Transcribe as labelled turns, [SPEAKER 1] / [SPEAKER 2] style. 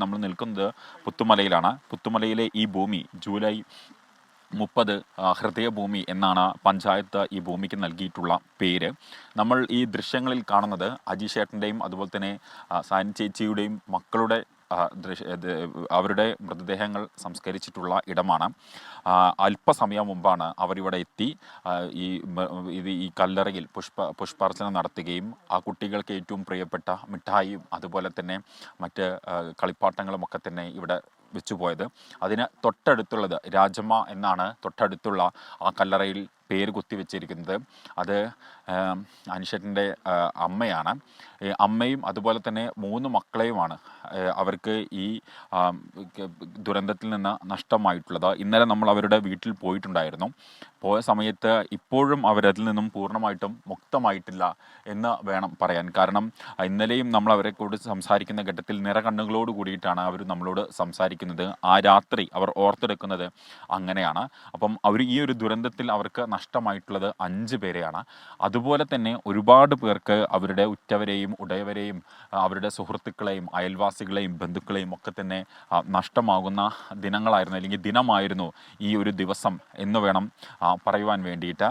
[SPEAKER 1] നമ്മൾ നിൽക്കുന്നത് പുത്തുമലയിലാണ്. പുത്തുമലയിലെ ഈ ഭൂമി ജൂലൈ 30 ഹൃദയഭൂമി എന്നാണ് പഞ്ചായത്ത് ഈ ഭൂമിക്ക് നൽകിയിട്ടുള്ള പേര്. നമ്മൾ ഈ ദൃശ്യങ്ങളിൽ കാണുന്നത് അജീഷേട്ടൻ്റെയും അതുപോലെ തന്നെ സാനി ചേച്ചിയുടെയും മക്കളുടെ അവരുടെ മൃതദേഹങ്ങൾ സംസ്കരിച്ചിട്ടുള്ള ഇടമാണ്. അല്പസമയം മുമ്പാണ് അവരിവിടെ എത്തി ഈ കല്ലറയിൽ പുഷ്പാർച്ചന നടത്തുകയും ആ കുട്ടികൾക്ക് ഏറ്റവും പ്രിയപ്പെട്ട മിഠായിയും അതുപോലെ തന്നെ മറ്റ് കളിപ്പാട്ടങ്ങളും ഒക്കെ തന്നെ ഇവിടെ വെച്ചുപോയത്. അതിന് തൊട്ടടുത്തുള്ളത് രാജമ്മ എന്നാണ് തൊട്ടടുത്തുള്ള ആ കല്ലറയിൽ പേര് കുത്തിവെച്ചിരിക്കുന്നത്. അത് അനിഷേട്ടൻ്റെ അമ്മയാണ്. അമ്മയും അതുപോലെ തന്നെ 3 മക്കളെയുമാണ് അവർക്ക് ഈ ദുരന്തത്തിൽ നിന്ന് നഷ്ടമായിട്ടുള്ളത്. ഇന്നലെ നമ്മൾ അവരുടെ വീട്ടിൽ പോയിട്ടുണ്ടായിരുന്നു. പോയ സമയത്ത് ഇപ്പോഴും അവരതിൽ നിന്നും പൂർണ്ണമായിട്ടും മുക്തമായിട്ടില്ല എന്ന് വേണം പറയാൻ. കാരണം ഇന്നലെയും നമ്മൾ അവരെ കൂടി സംസാരിക്കുന്ന ഘട്ടത്തിൽ നിറകണ്ണുകളോട് കൂടിയിട്ടാണ് അവർ നമ്മളോട് സംസാരിക്കുന്നത്. ആ രാത്രി അവർ ഓർത്തെടുക്കുന്നത് അങ്ങനെയാണ്. അപ്പം അവർ ഈ ഒരു ദുരന്തത്തിൽ അവർക്ക് നഷ്ടമായിട്ടുള്ളത് 5 പേരെയാണ്. അതുപോലെ തന്നെ ഒരുപാട് പേർക്ക് അവരുടെ ഉറ്റവരെയും ഉടയവരെയും അവരുടെ സുഹൃത്തുക്കളെയും അയൽവാസികളെയും ബന്ധുക്കളെയും ഒക്കെ തന്നെ നഷ്ടമാകുന്ന ദിനങ്ങളായിരുന്നു, അല്ലെങ്കിൽ ദിനമായിരുന്നു ഈ ഒരു ദിവസം എന്ന് വേണം പറയുവാൻ വേണ്ടിയിട്ട്.